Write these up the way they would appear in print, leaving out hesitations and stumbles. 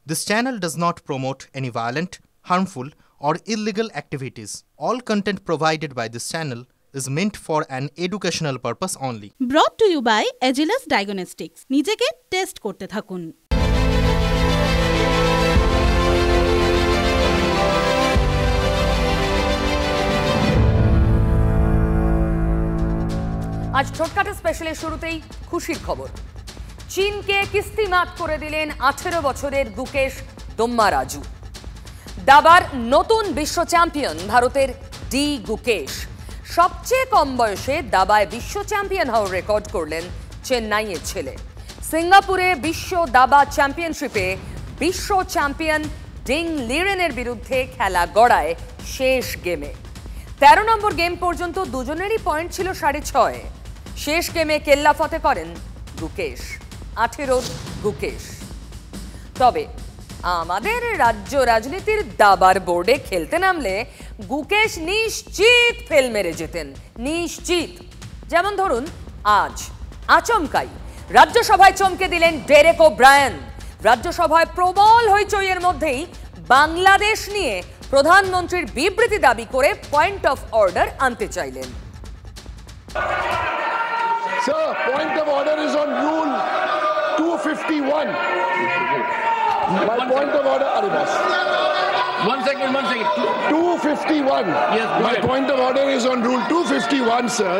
This channel does not promote any violent, harmful, or illegal activities. All content provided by this channel is meant for an educational purpose only. Brought to you by Agilus Diagnostics. নিজেকে test করতে থাকুন। আজ ছোটখাটো স্পেশালের শুরুতেই খুশির খবর। চীনকে কিস্তিমাত করে দিলেন 18 বছরের গুকেশ দম্মারাজু। দাবার নতুন বিশ্ব চ্যাম্পিয়ন ভারতের ডি গুকেশ। সবচেয়ে কম বয়সে দাবায় বিশ্ব চ্যাম্পিয়ন হওয়ার রেকর্ড করলেন চেন্নাইয়ের ছেলে। সিঙ্গাপুরে বিশ্ব দাবা চ্যাম্পিয়নশিপে বিশ্ব চ্যাম্পিয়ন ডিং লিরেনের বিরুদ্ধে খেলা গড়ায় শেষ গেমে। 13 নম্বর গেম পর্যন্ত দুজনেরই পয়েন্ট ছিল 6.5। শেষ গেমে কেল্লা ফতে করেন গুকেশ, 18 গুকেশ। তবে আমাদের রাজ্য রাজনীতির দাবার বোর্ডে খেলতে নামলে গুকেশ নিশ্চিত ফেল মেরে যেতেন, নিশ্চিত। যেমন ধরুন আজ আচমকাই রাজ্যসভায় চমকে দিলেন ডেরেক ওব্রায়ান। রাজ্যসভায় প্রবল হইচইয়ের মধ্যেই বাংলাদেশ নিয়ে প্রধানমন্ত্রীর বিবৃতি দাবি করে পয়েন্ট অফ অর্ডার আনতে চাইলেন। Sir, point of order is on rule 251. My point of order, Aribas. One second. 251. Yes, go my ahead. point of order is on rule 251, sir.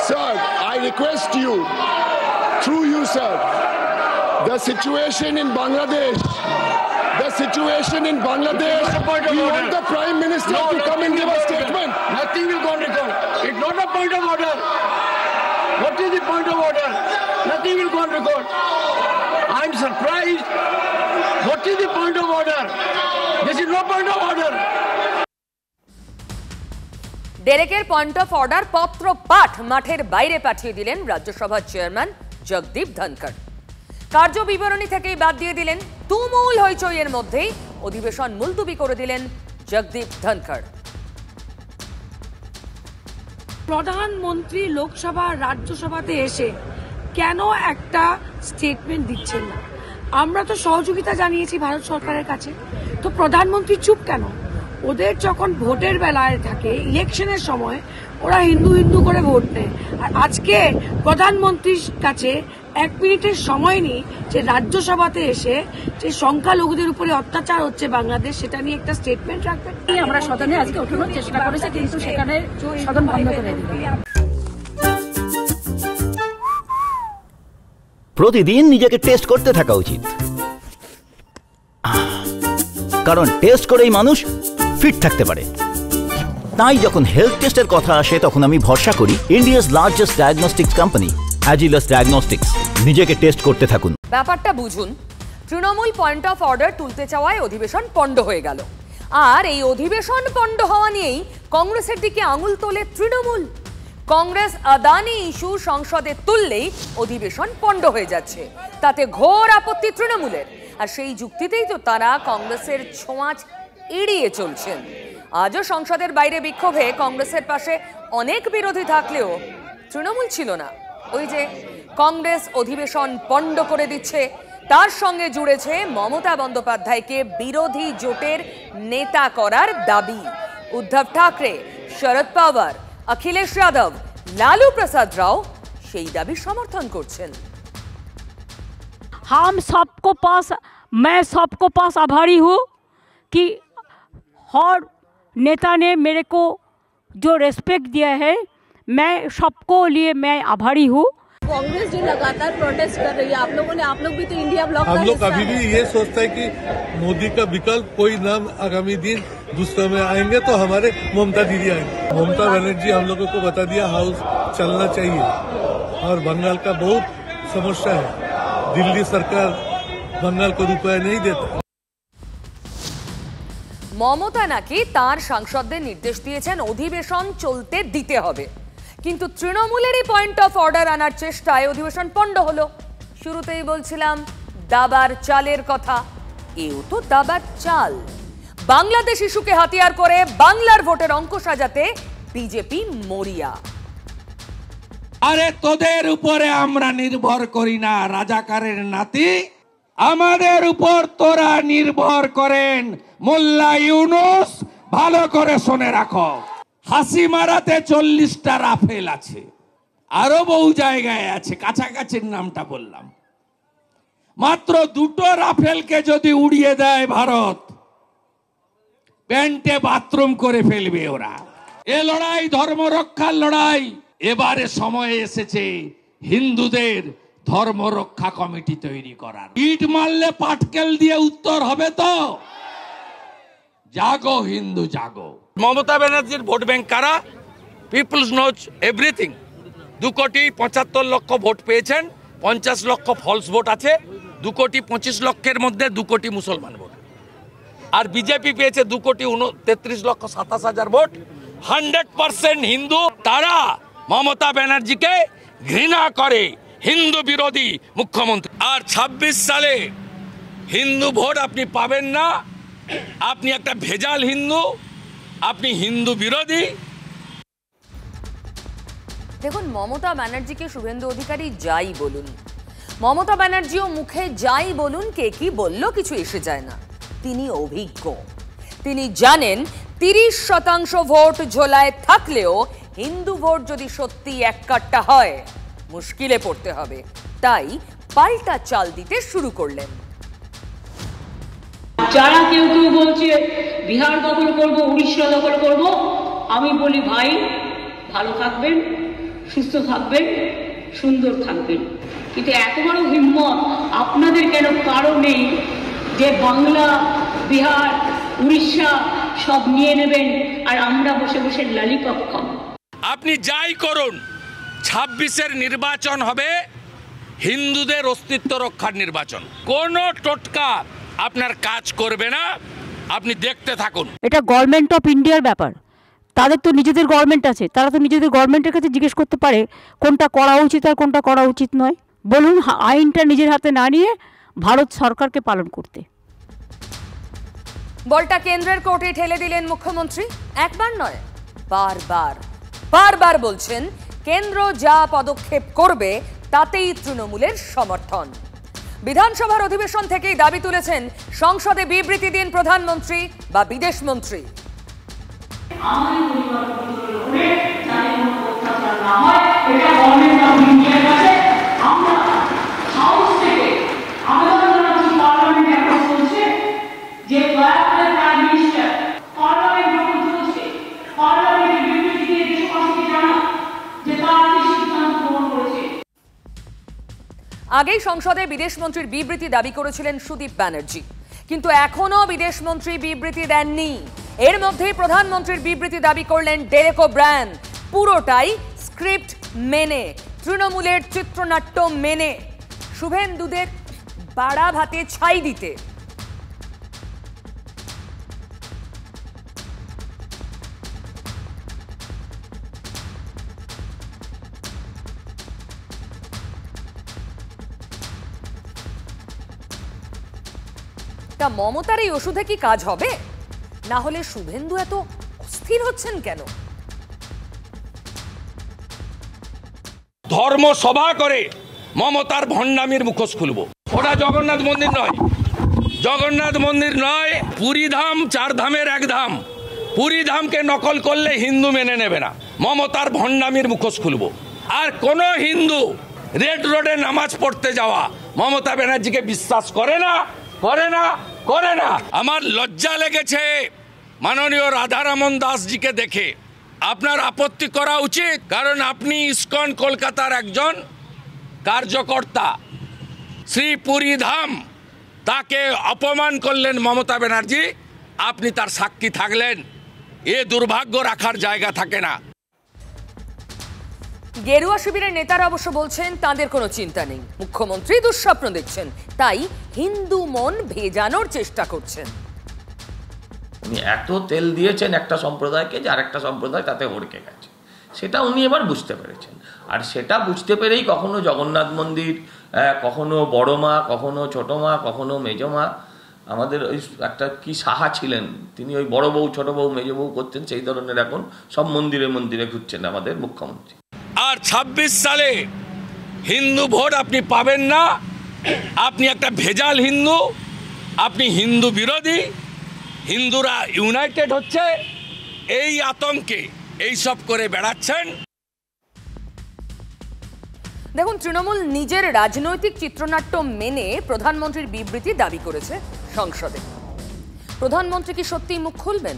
Sir, I request you, through you, sir, the situation in Bangladesh. We want the Prime Minister to come and give a statement. Nothing will go on record. It's not a point of order. What is the point of order? Nothing will go on record. I'm surprised. What is the point of order? This is no point of order. ডেরেকের point of order পত্র পাঠ মাঠের বাইরে পাঠিয়ে দিলেন রাজ্যসভার chairman Jagdeep Dhankhar. কার্য বিবরণী থেকেই বাদ দিয়ে দিলেন। তুমুল হইচইয়ের মধ্যেই অধিবেশন মুলতুবি করে দিলেন জগদীপ ধনখড়। প্রধানমন্ত্রী লোকসভা রাজ্যসভাতে এসে কেন একটা স্টেটমেন্ট দিচ্ছেন না? আমরা তো সহযোগিতা জানিয়েছি ভারত সরকারের কাছে, তো প্রধানমন্ত্রী চুপ কেন? ওদের যখন ভোটের বেলায় থাকে, ইলেকশনের সময় ওরা হিন্দু করে ভোট নেয়, আর আজকে প্রধানমন্ত্রীর কাছে 1 মিনিটের সময় নেই যে রাজ্যসভাতে এসে যে সংখ্যালঘুদের উপরে অত্যাচার হচ্ছে বাংলাদেশ, সেটা নিয়ে একটা স্টেটমেন্ট রাখবেন। আমরা সদনে আজকে ওঠানোর চেষ্টা করেছি, কিন্তু সেখানে সদন বন্ধ করে দিবে। প্রতিদিন নিজেকে টেস্ট করতে থাকা উচিত, কারণ টেস্ট করেই মানুষ ফিট থাকতে পারে। তাই যখন হেলথ টেস্টের কথা আসে তখন আমি ভরসা করি India's largest diagnostics company Agilus diagnostics. নিজেকে টেস্ট করতে থাকুন। ব্যাপারটা বুঝুন। তৃণমূল পয়েন্ট অফ অর্ডার তুলতে চাওয়ায় অধিবেশন পণ্ড হয়ে গেল, আর এই অধিবেশন পণ্ড হওয়া নিয়েই কংগ্রেসের দিকে আঙুল তোলে তৃণমূল। কংগ্রেস আদানি ইস্যু সংসদে তুললেই অধিবেশন পণ্ড হয়ে যাচ্ছে, তাতে ঘোর আপত্তি তৃণমূলের। আর সেই যুক্তিতেই তো তারা কংগ্রেসের ছোঁয়াচ এড়িয়ে চলছেন। আজও সংসদের বাইরে বিক্ষোভে কংগ্রেসের পাশে অনেক বিরোধী থাকলেও তৃণমূল ছিল না। ওই যে কংগ্রেস অধিবেশন পণ্ড করে দিচ্ছে, তার সঙ্গে জুড়েছে মমতা বন্দ্যোপাধ্যায়কে বিরোধী জোটের নেতা করার দাবি। উদ্ধব ঠাকরে, শরদ পাওয়ার, অখিলেশ যাদব, লালু প্রসাদ রাও সেই দাবি সমর্থন করছেন। मैं सबको पास आभारी हूँ कि हर नेता ने मेरे को जो रेस्पेक्ट दिया है, मैं सबको लिए मैं आभारी हूँ। कांग्रेस जो लगातार प्रोटेस्ट कर रही है, आप लोग भी तो इंडिया ब्लॉक हम लोग अभी भी ये सोचते हैं कि मोदी का विकल्प कोई नाम आगामी दिन दूसरे में आएंगे तो हमारे ममता दीदी आएंगे। ममता बनर्जी हम लोगों को बता दिया हाउस चलना चाहिए, और बंगाल का बहुत समस्या है। दिल्ली सरकार बंगाल को रुपया नहीं देता। মমতা নাকি তার সাংসদদের নির্দেশ দিয়েছেন অধিবেশন চলতে দিতে হবে, কিন্তু তৃণমূলেরই পয়েন্ট অফ অর্ডার আনার চেষ্টায় অধিবেশন পণ্ড হলো। শুরুতেই বলছিলাম দাবার চালের কথা, এও তো দাবার চাল। বাংলাদেশ ইস্যুকে হাতিয়ার করে বাংলার ভোটের অঙ্ক সাজাতে বিজেপি মরিয়া। আরে তোদের উপরে আমরা নির্ভর করি না, রাজাকারের নাতি, আমাদের উপর তোরা নির্ভর করেন। মোল্লা ইউনুস, ভালো করে শুনে রাখো, হাসিমারাতে 40টা রাফেল আছে, আরো বহু জায়গায় আছে, কাছাকাছির নামটা বললাম। মাত্র 2টো রাফেলকে যদি উড়িয়ে দেয় ভারত, প্যান্টে বাথরুম করে ফেলবে ওরা। এ লড়াই ধর্ম রক্ষার লড়াই। এবারে সময় এসেছে হিন্দুদের ধর্ম রক্ষা কমিটি তৈরি করার। ইট মারলে পাটকেল দিয়ে উত্তর হবে তো? জাগো হিন্দু জাগো। মমতা ব্যানার্জির ভোট ব্যাংক কারা? Peoples knows everything. 2,75,00,000 ভোট পেয়েছেন, 50 লক্ষ ফলস ভোট আছে, 2,25,00,000 মধ্যে 2 কোটি মুসলমান ভোট। আর বিজেপি পেয়েছে 2,33,27,000 ভোট। 100% হিন্দু। তারা মমতা ব্যানার্জিকে ঘৃণা করে, হিন্দু বিরোধী মুখ্যমন্ত্রী। আর 26 সালে হিন্দু ভোট আপনি পাবেন না। আপনি একটা ভেজাল হিন্দু, আপনি হিন্দু বিরোধী। দেখুন, মমতা ব্যানার্জিকে শুভেন্দু অধিকারী যাই বলুন, মমতা ব্যানার্জিও মুখে যাই বলুন, কে কি বলল কিছু এসে যায় না। তিনি অভিজ্ঞ, তিনি জানেন 30% ভোট ঝোলায় থাকলেও হিন্দু ভোট যদি সত্যি এক কাট্টা হয় মুশকিলে পড়তে হবে। তাই পাল্টা চাল দিতে শুরু করলেন। যারা কেউ কেউ বলছে বিহার দখল করব, উড়িষ্যা দখল করব, আমি বলি ভাই ভালো থাকবেন, সুস্থ থাকবেন, সুন্দর থাকবেন, কিন্তু এত বড় হিম্মত আপনাদের কেন কারো নেই যে বাংলা, বিহার, উড়িষ্যা সব নিয়ে নেবেন আর আমরা বসে বসে ললিপপ খাবো? আপনি যাই করুন, 26-এর নির্বাচন হবে হিন্দুদের অস্তিত্ব রক্ষার নির্বাচন। কোনো টোটকা আপনার কাজ করবে না, আপনি দেখতে থাকুন। এটা গভর্নমেন্ট অফ ইন্ডিয়ার ব্যাপার, তাদের তো নিজেদের গভর্নমেন্ট আছে, তারা তো নিজেদের গভর্নমেন্টের কাছে জিজ্ঞেস করতে পারে কোনটা করা উচিত আর কোনটা করা উচিত নয়। বলুন, আইনটা নিজের হাতে না নিয়ে ভারত সরকারকে পালন করতে। বলটা কেন্দ্রের কোর্টে ঠেলে দিলেন মুখ্যমন্ত্রী। একবার নয়, বারবার বলছেন কেন্দ্র যা পদক্ষেপ করবে তাতেই তৃণমূলের সমর্থন। বিধানসভার অধিবেশন থেকেই দাবি তুলেছেন সংসদে বিবৃতি দিন প্রধানমন্ত্রী বা বিদেশমন্ত্রী। আগেই সংসদে বিদেশমন্ত্রীর বিবৃতি দাবি করেছিলেন সুদীপ ব্যানার্জি, কিন্তু এখনো বিদেশমন্ত্রী বিবৃতি দেননি। এর মধ্যেই প্রধানমন্ত্রীর বিবৃতি দাবি করলেন ডেরেক ওব্রায়ান, পুরোটাই স্ক্রিপ্ট মেনে, তৃণমূলের চিত্রনাট্য মেনে, শুভেন্দুদের বাড়া ভাতে ছাই দিতে। তা মমতার এই ওষুধে কি কাজ হবে? না হলে শুভেন্দু এত অস্থির হচ্ছেন কেন? ধর্ম সভা করে মমতার ভণ্ডামির মুখোশ খুলবো। ওটা জগন্নাথ মন্দির নয়, জগন্নাথ মন্দির নয়, পুরী ধাম 4 ধামের 1 ধাম। পুরী ধামকে নকল করলে হিন্দু মেনে নেবে না। মমতার ভণ্ডামির মুখোশ খুলবো। আর কোন হিন্দু রেড রোডে নামাজ পড়তে যাওয়া মমতা ব্যানার্জিকে বিশ্বাস করে না। আমার লজ্জা লেগেছে মাননীয় রাধারমন দাসজিকে দেখে। আপনার আপত্তি করা উচিত, কারণ আপনি ইসকন কলকাতার একজন কার্যকর্তা। শ্রী পুরী ধাম, তাকে অপমান করলেন মমতা ব্যানার্জি, আপনি তার সাক্ষী থাকলেন। এ দুর্ভাগ্য রাখার জায়গা থাকে না। গেরুয়া শিবিরের নেতারা অবশ্য বলছেন তাদের কোনো চিন্তা নেই, মুখ্যমন্ত্রী দুঃস্বপ্ন দেখছেন, তাই হিন্দু মন ভেজানোর চেষ্টা করছেন। উনি এত তেল দিয়েছেন একটা সম্প্রদায়কে যে আরেকটা সম্প্রদায় তাতে হড়কে গেছে, সেটা উনি এবার বুঝতে পেরেছেন। আর সেটা বুঝতে পেরেই কখনো জগন্নাথ মন্দির, কখনো বড় মা, কখনো ছোট মা, কখনো মেজ মা। আমাদের ওই একটা কি সাহা ছিলেন, তিনি ওই বড় বউ, ছোট বউ, মেজ বউ করতেন, সেই ধরনের এখন সব মন্দিরে মন্দিরে ঘুরছেন আমাদের মুখ্যমন্ত্রী। আর 26 সালে হিন্দু ভোট আপনি পাবেন না। আপনি একটা ভেজাল হিন্দু, আপনি হিন্দু বিরোধী, হিন্দুরা ইউনাইটেড হচ্ছে এই আতঙ্কে এইসব করে বেড়াচ্ছেন। দেখুন, তৃণমূল নিজের রাজনৈতিক চিত্রনাট্য মেনে প্রধানমন্ত্রীর বিবৃতি দাবি করেছে সংসদে। প্রধানমন্ত্রী কি সত্যিই মুখ খুলবেন?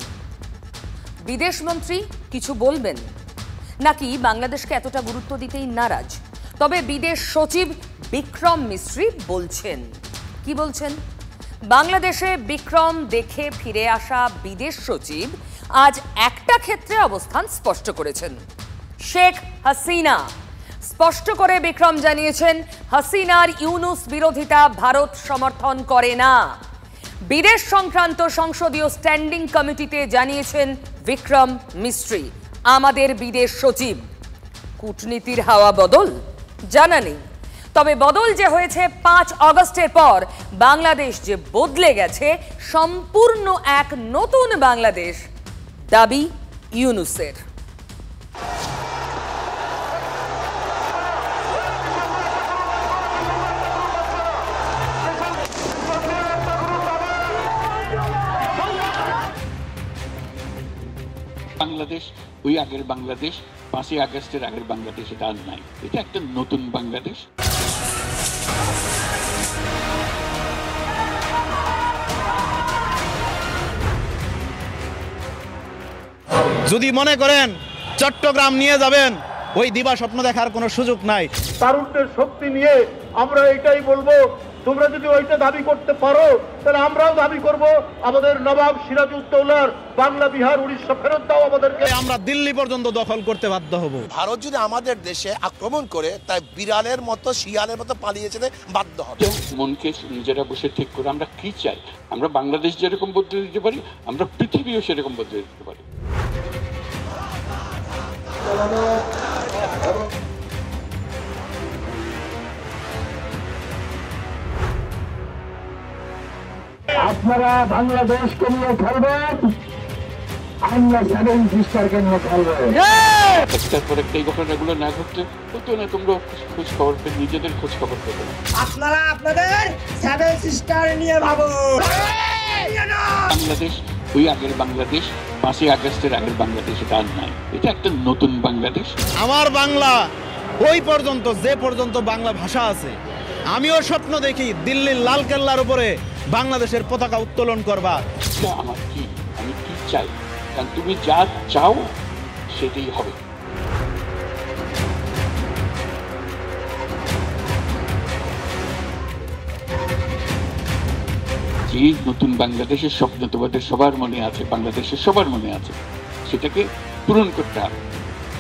বিদেশমন্ত্রী কিছু বলবেন, নাকি বাংলাদেশকে এতটা গুরুত্ব দিতেই নারাজ? তবে বিদেশ সচিব বিক্রম মিস্ত্রি বলছেন, কি বলছেন? বাংলাদেশে বিক্রম দেখে ফিরে আসা বিদেশ সচিব আজ একটা ক্ষেত্রে অবস্থান স্পষ্ট করেছেন, শেখ হাসিনা। স্পষ্ট করে বিক্রম জানিয়েছেন, হাসিনার ইউনুস বিরোধিতা ভারত সমর্থন করে না। বিদেশ সংক্রান্ত সংসদীয় স্ট্যান্ডিং কমিটিতে জানিয়েছেন বিক্রম মিস্ত্রি। আমাদের বিদেশ সচিব। কূটনীতির হাওয়া বদল জানা নেই, তবে বদল যে হয়েছে 5 আগস্টের পর বাংলাদেশ যে বদলে গেছে, সম্পূর্ণ এক নতুন বাংলাদেশ দাবি ইউনুসের। বাংলাদেশ ওই আগের বাংলাদেশ, 5ই আগস্টের আগের বাংলাদেশ এটা আর নাই। এটা একটা নতুন বাংলাদেশ। যদি মনে করেন চট্টগ্রাম নিয়ে যাবেন, ওই দিবা স্বপ্ন দেখার কোনো সুযোগ নাই। তারুণ্যের শক্তি নিয়ে আমরা এটাই বলবো, তোমরা যদি ওইটা দাবি করতে পারো তাহলে আমরাও দাবি করব আমাদের নবাব সিরাজউদ্দৌলার বাংলা, বিহার, উড়িষ্যা ফেরত দাও আমাদেরকে। আমরা দিল্লি পর্যন্ত দখল করতে বাধ্য হব। ভারত যদি আমাদের দেশে আক্রমণ করে, তাই বিড়ালের মতো শিয়ালের মতো পালিয়ে যেতে বাধ্য হবে। মনকে নিজেরা বসে ঠিক করে আমরা কি চাই। আমরা বাংলাদেশ যেরকম বদলে দিতে পারি, আমরা পৃথিবীও সেরকম বদলে দিতে পারি। আপনারা বাংলাদেশকে নিয়ে খেলবেন, আমরা 7 সিস্টারকে নিয়ে খেলবো। একটার পর একটা এই ঘটনাগুলো না ঘটলে হতো না। তোমরা খোঁজ খবর পেয়ে নিজেদের খোঁজ খবর পেতে না। আপনারা আপনাদের 7 সিস্টার নিয়ে ভাবুন। বাংলাদেশ ওই আগের বাংলাদেশ, 5ই আগস্টের আগের বাংলাদেশ এটা আর নাই। এটা একটা নতুন বাংলাদেশ। আমার বাংলা ওই পর্যন্ত, যে পর্যন্ত বাংলা ভাষা আছে। আমিও স্বপ্ন দেখি দিল্লির লাল কেল্লার উপরে বাংলাদেশের পতাকা উত্তোলন করবা। আমার কি, আমি কি চাই, কারণ তুমি যা চাও সেটাই হবে। যে নতুন বাংলাদেশের স্বপ্ন তোমাদের সবার মনে আছে, বাংলাদেশের সবার মনে আছে, সেটাকে পূরণ করতে হবে।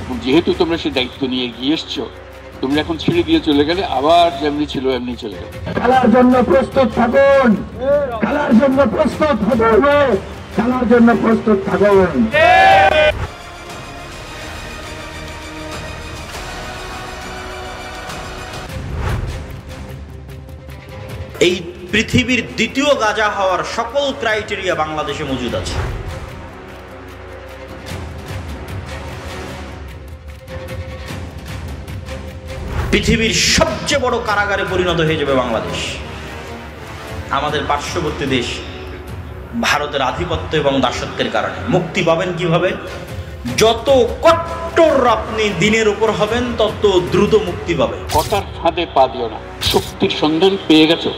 এবং যেহেতু তোমরা সে দায়িত্ব নিয়ে এগিয়ে এসছো, তোমরা এখন ছেড়ে দিয়ে চলে গেলে আবার যেমনি ছিল এমনি চলে গেলে। খেলার জন্য প্রস্তুত থাকুন, খেলার জন্য প্রস্তুত হতে হবে, খেলার জন্য প্রস্তুত থাকুন। এই পৃথিবীর দ্বিতীয় গাজা হওয়ার সকল ক্রাইটেরিয়া বাংলাদেশে মজুদ আছে। পৃথিবীর সবচেয়ে বড় কারাগারে পরিণত হয়ে যাবে বাংলাদেশ। আমাদের পার্শ্ববর্তী দেশ ভারতের আধিপত্য এবং দাসত্বের কারণে মুক্তি পাবেন কিভাবে? যত কট্টর আপনি দিনের উপর হবেন, তত দ্রুত মুক্তি পাবে। কথার ফাঁদে পা দিও না। শক্তির সন্ধান পেয়ে গেছো,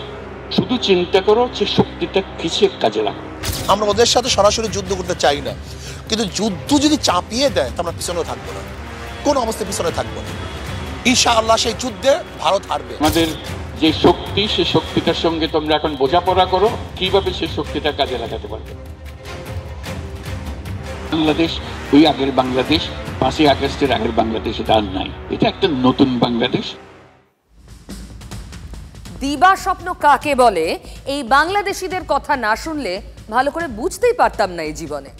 শুধু চিন্তা করো যে শক্তিটা কিসের কাজে লাগবে। আমরা ওদের সাথে সরাসরি যুদ্ধ করতে চাই না, কিন্তু যুদ্ধ যদি চাপিয়ে দেয় তো আমরা পিছনেও থাকবো না, কোন অবস্থায় পিছনে থাকবো না। ইনশাআল্লাহ সেই যুদ্ধে ভারত হারবে। আমাদের যে শক্তি, সেই শক্তিটার সঙ্গে তোমরা এখন বোঝাপড়া করো কিভাবে সেই শক্তিটা কাজে লাগাতে পারবে। বাংলাদেশ ওই আগের বাংলাদেশ, 5ই আগস্টের আগের বাংলাদেশ এটা আর নাই। এটা একটা নতুন বাংলাদেশ। দিবা স্বপ্ন কাকে বলে, এই বাংলাদেশিদের কথা না শুনলে ভালো করে বুঝতেই পারতাম না এই জীবনে।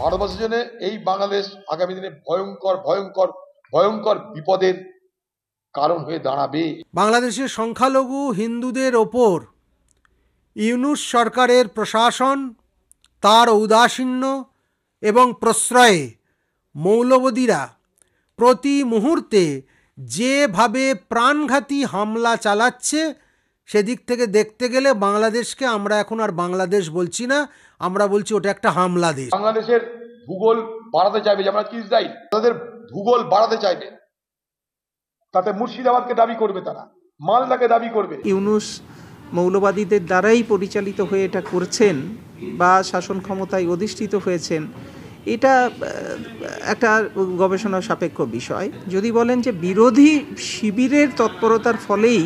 ভারতবর্ষের জন্য এই বাংলাদেশ আগামী দিনে ভয়ঙ্কর ভয়ঙ্কর ভয়ঙ্কর বিপদের কারণ হয়ে দাঁড়াবে। বাংলাদেশের সংখ্যালঘু হিন্দুদের ওপর ইউনূস সরকারের প্রশাসন তার ঔদাসীন্য এবং প্রশ্রয়ে মৌলবাদীরা প্রতি মুহূর্তে যেভাবে প্রাণঘাতী হামলা চালাচ্ছে, সেদিক থেকে দেখতে গেলে বাংলাদেশকে আমরা এখন আর বাংলাদেশ বলছি না, আমরা বলছি ওটা একটা হামলা দেশ। বাংলাদেশের ভূগোল বাড়াতে চাইবে, যেমন ইসরায়েল তাদের ভূগোল বাড়াতে চাইবে, তাতে মুর্শিদাবাদকে দাবি করবে, তারা মালদাকে দাবি করবে। ইউনূস মৌলবাদীদের দ্বারাই পরিচালিত হয়ে এটা করছেন বা শাসন ক্ষমতায় অধিষ্ঠিত হয়েছেন, এটা একটা গবেষণা সাপেক্ষ বিষয়। যদি বলেন যে বিরোধী শিবিরের তৎপরতার ফলেই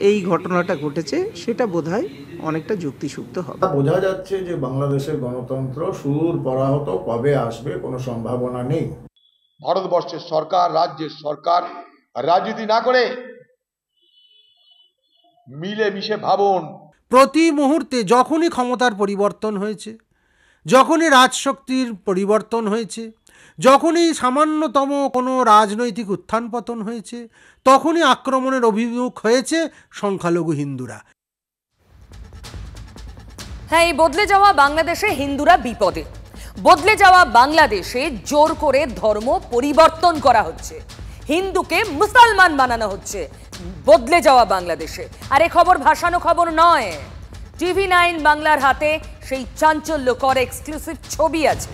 এই ঘটনাটা ঘটেছে, সেটা বোধহয় অনেকটা যুক্তিযুক্ত হবে। বোঝা যাচ্ছে যে বাংলাদেশের গণতন্ত্র সুর পরাহত, কবে আসবে কোনো সম্ভাবনা নেই। ভারতবর্ষের সরকার, রাজ্যের সরকার রাজনীতি না করে মিলে মিশে ভাবুন। প্রতি মুহূর্তে যখনই ক্ষমতার পরিবর্তন হয়েছে, যখনই রাজশক্তির পরিবর্তন হয়েছে, যখনই সামান্যতম কোনো রাজনৈতিক উত্থান পতন হয়েছে, তখনই আক্রমণের অভিমুখ হয়েছে সংখ্যালঘু হিন্দুরা। হ্যাঁ, এই বদলে যাওয়া বাংলাদেশে হিন্দুরা বিপদে। বদলে যাওয়া বাংলাদেশে জোর করে ধর্ম পরিবর্তন করা হচ্ছে, হিন্দুকে মুসলমান বানানো হচ্ছে বদলে যাওয়া বাংলাদেশে। আর এ খবর ভাসানো খবর নয়, TV9 বাংলার হাতে সেই চাঞ্চল্যকর এক্সক্লুসিভ ছবি আছে।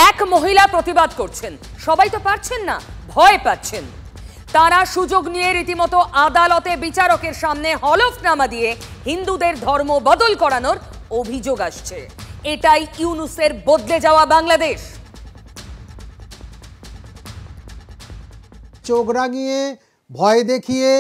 এক মহিলা প্রতিবাদ করছেন, সবাই তো পারছেন না, ভয় পাচ্ছেন। তারা সুযোগ নিয়ে রীতিমতো আদালতে বিচারকের সামনে হলফনামা দিয়ে হিন্দুদের ধর্ম বদল করানোর অভিযোগ আসছে। এটাই ইউনূসের বদলে যাওয়া বাংলাদেশ। চোখ রাঙিয়ে, ভয় দেখিয়ে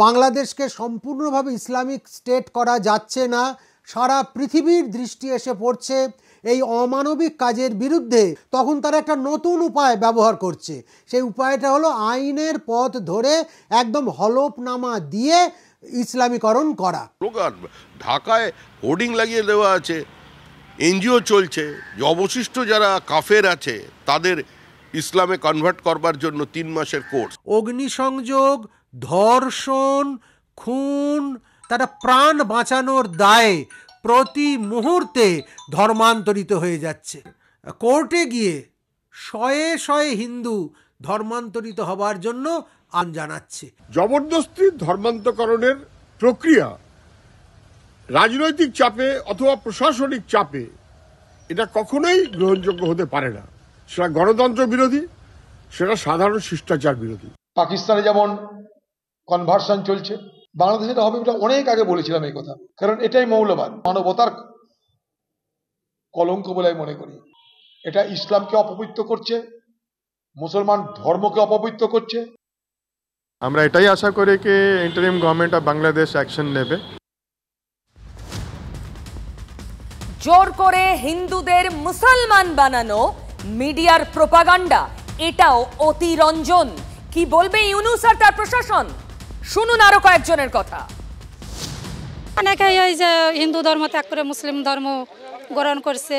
বাংলাদেশকে সম্পূর্ণভাবে ইসলামিক স্টেট করা যাচ্ছে না। সারা পৃথিবীর দৃষ্টি এসে পড়ছে এই অমানবিক কাজের বিরুদ্ধে। তখন তারা একটা নতুন উপায় ব্যবহার করছে। সেই উপায়টা হলো আইনের পথ ধরে একদম হলফনামা দিয়ে ইসলামীকরণ করা। ঢাকায় হোর্ডিং লাগিয়ে দেওয়া আছে, এনজিও চলছে, যে অবশিষ্ট যারা কাফের আছে তাদের ইসলামে কনভার্ট করবার জন্য 3 মাসের কোর্স। অগ্নিসংযোগ, ধর্ষণ, খুন, তারা প্রাণ বাঁচানোর দায়ে প্রতি মুহূর্তে ধর্মান্তরিত হয়ে যাচ্ছে। কোর্টে গিয়ে শয়ে শয়ে হিন্দু ধর্মান্তরিত হবার জন্য আহ্বান জানাচ্ছে। জবরদস্তি ধর্মান্তকরণের প্রক্রিয়া রাজনৈতিক চাপে অথবা প্রশাসনিক চাপে এটা কখনোই গ্রহণযোগ্য হতে পারে না। সেটা গণতন্ত্র বিরোধী, সেটা সাধারণ শিষ্টাচার বিরোধী। পাকিস্তানে যেমন কনভার্সন চলছে, বাংলাদেশে এটা হবে, এটা অনেক আগে বলেছিলাম এই কথা। কারণ এটাই মৌলবাদ, মানবতার কলঙ্ক বলে আমি মনে করি। এটা ইসলামকে অপবিত্র করছে, মুসলমান ধর্মকে অপবিত্র করছে। আমরা এটাই আশা করি যে interim government of Bangladesh action নেবে। জোর করে হিন্দুদের মুসলমান বানানো মিডিয়ার প্রোপাগান্ডা, এটাও অতিরঞ্জন। কি বলবে ইউনূস আর তার প্রশাসন? শুনুন আরো কয়েকজনের কথা। অনেকেই ওই যে হিন্দু ধর্ম ত্যাগ করে মুসলিম ধর্ম গ্রহণ করছে,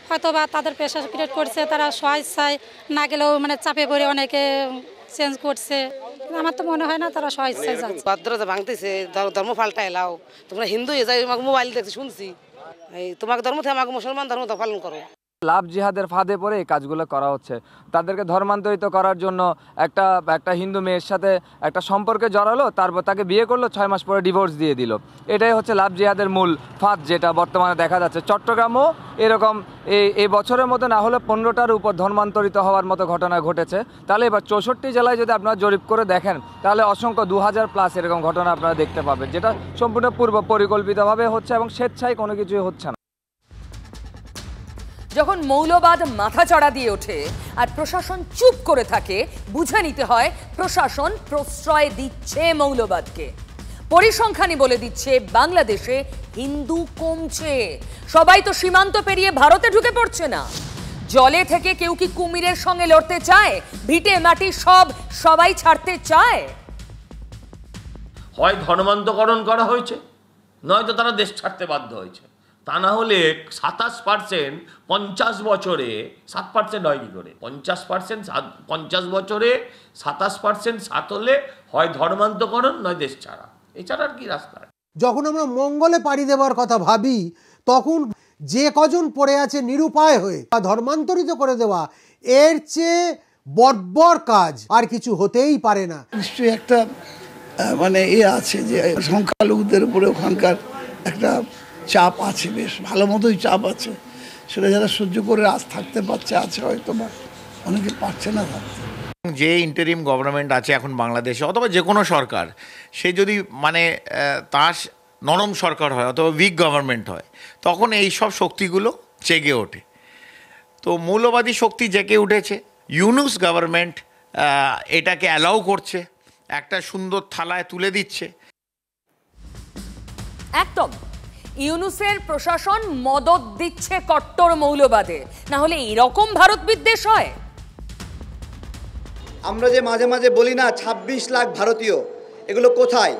হয়তো বা তাদের পেশা ক্রিয়েট করছে, তারা স্বেচ্ছায় না গেলেও মানে চাপে পড়ে অনেকে চেঞ্জ করছে। আমার তো মনে হয় না তারা স্বেচ্ছায় যাচ্ছে। ভদ্রতা ভাঙতেছে, ধর্ম পাল্টায় লাও, তোমরা হিন্দু হয়ে যাই, আমাকে মোবাইল দেখতে শুনছি, এই তোমাকে ধর্ম থেকে আমাকে মুসলমান ধর্ম পালন করো। লাভ জিহাদের ফাঁদে পড়ে এই কাজগুলো করা হচ্ছে। তাদেরকে ধর্মান্তরিত করার জন্য একটা হিন্দু মেয়ের সাথে একটা সম্পর্কে জড়ালো, তারপর তাকে বিয়ে করলো, 6 মাস পরে ডিভোর্স দিয়ে দিল। এটাই হচ্ছে লাভ জিহাদের মূল ফাঁদ, যেটা বর্তমানে দেখা যাচ্ছে। চট্টগ্রামও এরকম এই বছরের মধ্যে না হলে 15টার উপর ধর্মান্তরিত হওয়ার মতো ঘটনা ঘটেছে। তাহলে এবার 64 জেলায় যদি আপনারা জরিপ করে দেখেন, তাহলে অসংখ্য 2000+ এরকম ঘটনা আপনারা দেখতে পাবেন, যেটা সম্পূর্ণ পূর্ব পরিকল্পিতভাবে হচ্ছে এবং স্বেচ্ছায় কোনো কিছুই হচ্ছে না। যখন মৌলবাদ মাথা চড়া দিয়ে ওঠে আর প্রশাসন চুপ করে থাকে, বুঝে নিতে হয় প্রশাসন প্রশ্রয় দিচ্ছে মৌলবাদকে। পরিসংখ্যানই বলে দিচ্ছে বাংলাদেশে হিন্দু কমছে। সবাই তো সীমান্ত পেরিয়ে ভারতে ঢুকে পড়ছে না। জলে থেকে কেউ কি কুমিরের সঙ্গে লড়তে চায়? ভিটে মাটি সবাই ছাড়তে চায়? হয় ধর্মান্তকরণ করা হয়েছে, নয়তো তারা দেশ ছাড়তে বাধ্য হয়েছে। তা না হলে 27% 50 বছরে 7% হয় কি করে? 50% 50 বছরে 27% 7 হলে হয় ধর্মান্তকরণ নয় দেশ ছাড়া, এছাড়া আর কি রাস্তা? যখন আমরা মঙ্গলে পাড়ি দেওয়ার কথা ভাবি, তখন যে কজন পড়ে আছে নিরুপায় হয়ে বা ধর্মান্তরিত করে দেওয়া, এর চেয়ে বর্বর কাজ আর কিছু হতেই পারে না। নিশ্চয়ই একটা মানে আছে যে সংখ্যালঘুদের উপরে ওখানকার একটা চাপ আছে, বেশ ভালো মতোই চাপ আছে। সেটা যারা সহ্য করে আজ থাকতে পারছে আছে, হয়তো বা অনেকে পারছে না থাকতে। যে ইন্টারিম গভর্নমেন্ট আছে এখন বাংলাদেশে, অথবা যে কোনো সরকার, সে যদি মানে তার নরম সরকার হয় অথবা উইক গভর্নমেন্ট হয়, তখন এই সব শক্তিগুলো জেগে ওঠে। তো মৌলবাদী শক্তি জেগে উঠেছে। ইউনূস গভর্নমেন্ট এটাকে অ্যালাউ করছে, একটা সুন্দর থালায় তুলে দিচ্ছে। একদম ইউনূসের প্রশাসন মদত দিচ্ছে কট্টর মৌলবাদে, না হলে এরকম ভারত বিদ্বেষ হয়? আমরা যে মাঝে মাঝে বলি না 26 লাখ ভারতীয়, এগুলো কোথায়?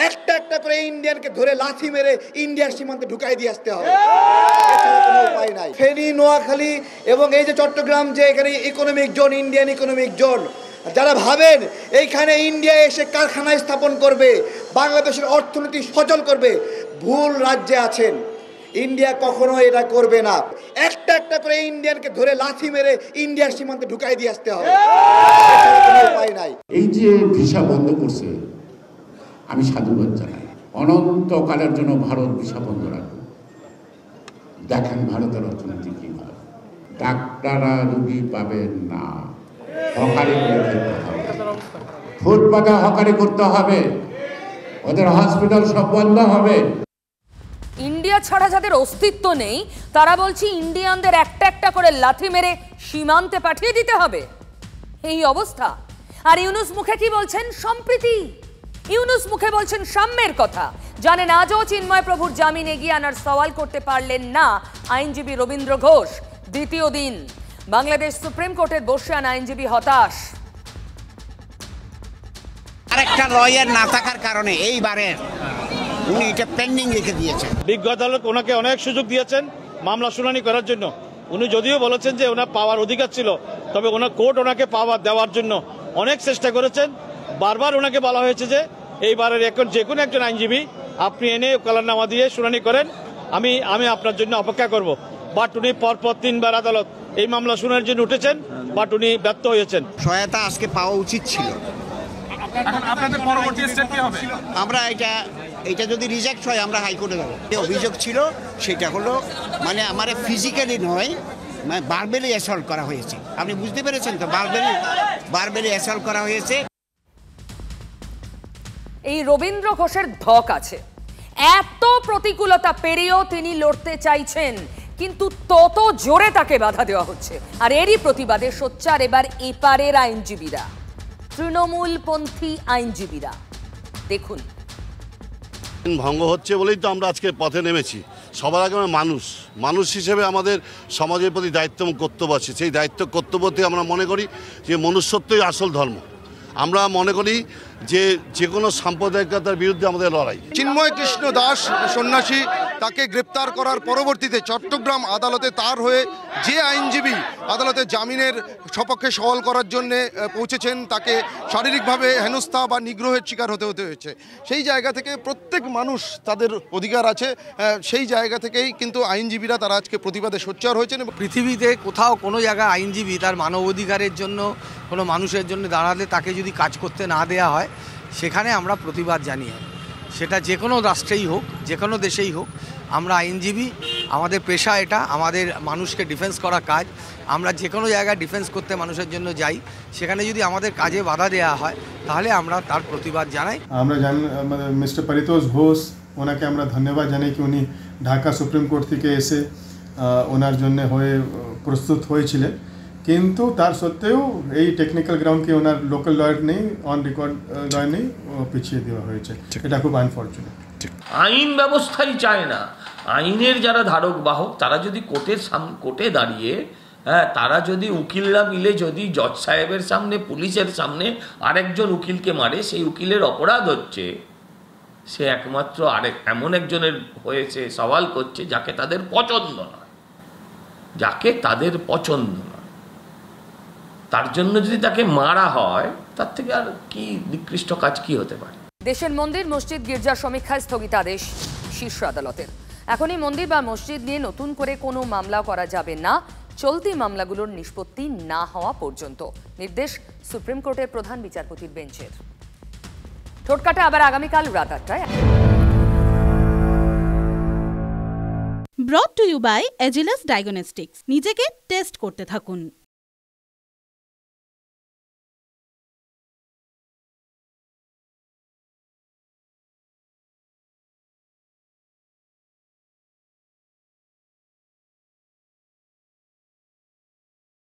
একটা একটা করে ইন্ডিয়ানকে ধরে লাথি মেরে ইন্ডিয়ার সীমান্তে ঢুকাই দিয়ে আসতে হবে, এছাড়া কোনো উপায় নাই। ফেনী, নোয়াখালী এবং এই যে চট্টগ্রাম, যে এখানে economic zone, Indian economic zone, যারা ভাবেন এইখানে ইন্ডিয়া এসে কারখানা স্থাপন করবে, বাংলাদেশের অর্থনীতি সচল করবে, ভুল রাজ্যে আছেন। ইন্ডিয়া কখনো এটা করবে না। একটা একটা করে ইন্ডিয়ানকে ধরে লাথি মেরে ইন্ডিয়ার সীমান্তে ঢুকাই দিয়ে আসতে হবে, এছাড়া কোনো উপায় নাই। এই যে ভিসা বন্ধ করছে, আমি সাধুবাদ জানাই। অনন্তকালের জন্য ভারত ভিসা বন্ধ রাখবে। দেখেন ভারতের অর্থনীতি কি হয়। ডাক্তাররা রুগী পাবেন না, হকারি করে খেতে হবে, ফুটপাতে হকারি করতে হবে, ওদের হসপিটাল সব বন্ধ হবে। ইন্ডিয়া ছাড়া যাদের অস্তিত্ব নেই, তারা বলছে ইন্ডিয়ানদের একটা একটা করে লাথি মেরে সীমান্তে পাঠিয়ে দিতে হবে। এই অবস্থা। আর ইউনূস মুখে কি বলছেন? সম্প্রীতি। ইউনূস মুখে বলছেন সাম্যের কথা। জানেন আজও চিন্ময় প্রভুর জামিন এগিয়ে আনার সওয়াল করতে পারলেন না আইনজীবী রবীন্দ্র ঘোষ। দ্বিতীয় দিন বাংলাদেশ সুপ্রিম কোর্টের বসে আনা আইনজীবী হতাশ। আরেকটা লয়ার না থাকার কারণে এইবারে উনি এটা পেন্ডিং রেখে দিয়েছেন। বিজ্ঞ আদালত ওনাকে অনেক সুযোগ দিয়েছেন মামলা শুনানি করার জন্য। উনি যদিও বলেছেন যে ওনার পাওয়ার অধিকার ছিল, তবে ওনার কোর্ট ওনাকে পাওয়ার দেওয়ার জন্য অনেক চেষ্টা করেছেন। বারবার ওনাকে বলা হয়েছে যে এইবারের এখন যে কোনো একজন আইনজীবী আপনি এনে ওকালতনামা দিয়ে শুনানি করেন, আমি আপনার জন্য অপেক্ষা করব। বাট উনি পরপর 3 বার আদালত এই মামলা শুনানির জন্য উঠেছেন, বাট উনি ব্যর্থ হয়েছেন। সহায়তা আজকে পাওয়া উচিত ছিল। আপনাদের পরবর্তী স্টেপ কি হবে? আমরা এটা যদি রিজেক্ট হয় আমরা হাইকোর্টে যাব। যে অভিযোগ ছিল সেটা হলো মানে আমার ফিজিক্যালি নয়, মানে বারবেলি অ্যাসল্ট করা হয়েছে। আপনি বুঝতে পেরেছেন তো? বারবেলি অ্যাসল্ট করা হয়েছে। এই রবীন্দ্র ঘোষের ধক আছে। এত প্রতিকূলতা পেরিয়েও তিনি লড়তে চাইছেন, কিন্তু তত জোরে তাকে বাধা দেওয়া হচ্ছে। আর এরই প্রতিবাদে সোচ্চার এবার এপারের আইনজীবীরা, তৃণমূলপন্থী আইনজীবীরা। দেখুন, ভঙ্গ হচ্ছে বলেই তো আমরা আজকে পথে নেমেছি। সবার আগে আমরা মানুষ হিসেবে আমাদের সমাজের প্রতি দায়িত্ব এবং কর্তব্য আছে। সেই দায়িত্ব কর্তব্যতে আমরা মনে করি যে মনুষ্যত্বই আসল ধর্ম। আমরা মনে করি যে কোনো সাম্প্রদায়িকতার বিরুদ্ধে আমাদের লড়াই। চিন্ময় কৃষ্ণ দাস সন্ন্যাসী, তাকে গ্রেপ্তার করার পরবর্তীতে চট্টগ্রাম আদালতে তার হয়ে যে আইনজীবী আদালতে জামিনের সপক্ষে সওয়াল করার জন্য পৌঁছেছেন, তাকে শারীরিকভাবে হেনস্থা বা নিগ্রহের শিকার হতে হয়েছে। সেই জায়গা থেকে প্রত্যেক মানুষ তাদের অধিকার আছে, সেই জায়গা থেকেই কিন্তু আইনজীবীরা তারা আজকে প্রতিবাদে সোচ্চার হয়েছেন। পৃথিবীতে কোথাও কোনো জায়গায় আইনজীবী তার মানব অধিকারের জন্য, কোনো মানুষের জন্য দাঁড়ালে তাকে যদি কাজ করতে না দেওয়া হয়, সেখানে আমরা প্রতিবাদ জানিয়ে, সেটা যে কোনো রাষ্ট্রেই হোক, যে কোনো দেশেই হোক। আমরা আইনজীবী, আমাদের পেশা এটা, আমাদের মানুষকে ডিফেন্স করা কাজ। আমরা যে কোনো জায়গায় ডিফেন্স করতে মানুষের জন্য যাই, সেখানে যদি আমাদের কাজে বাধা দেওয়া হয় তাহলে আমরা তার প্রতিবাদ জানাই। আমরা জানি মিস্টার পরিতোষ ঘোষ, ওনাকে আমরা ধন্যবাদ জানাই কি উনি ঢাকা সুপ্রিম কোর্ট থেকে এসে ওনার জন্য হয়ে প্রস্তুত হয়েছিলেন, কিন্তু তার সত্ত্বেও এই টেকনিক্যাল গ্রাউন্ডকে ওনার লোকাল লয়ার নেই, অন রেকর্ড লয়ার নেই, পিছিয়ে দেওয়া হয়েছে। এটা খুব আনফর্চুনেট। আইন ব্যবস্থাই চায় না। আইনের যারা ধারক বাহক, তারা যদি কোর্টে দাঁড়িয়ে হ্যাঁ, তারা যদি উকিলরা মিলে যদি জজ সাহেবের সামনে, পুলিশের সামনে আরেকজন উকিলকে মারে, সেই উকিলের অপরাধ হচ্ছে সে একমাত্র এমন একজনের হয়েছে সওয়াল করছে যাকে তাদের পছন্দ নয়, তার জন্য যদি তাকে মারা হয়, তার থেকে আর কি নিকৃষ্ট কাজ কি হতে পারে। দেশের মন্দির, মসজিদ, গির্জার সমীক্ষায় স্থগিতাদেশ শীর্ষ আদালতের। এখনই মন্দির বা মসজিদ নিয়ে নতুন করে কোনো মামলা করা যাবে না চলতি মামলাগুলোর নিষ্পত্তি না হওয়া পর্যন্ত, নির্দেশ সুপ্রিম কোর্টের প্রধান বিচারপতির বেঞ্চের। ঠোটকাটা আবার আগামীকাল রাত 8টায়। Brought to you by Agilus diagnostics. নিজেকে টেস্ট করতে থাকুন।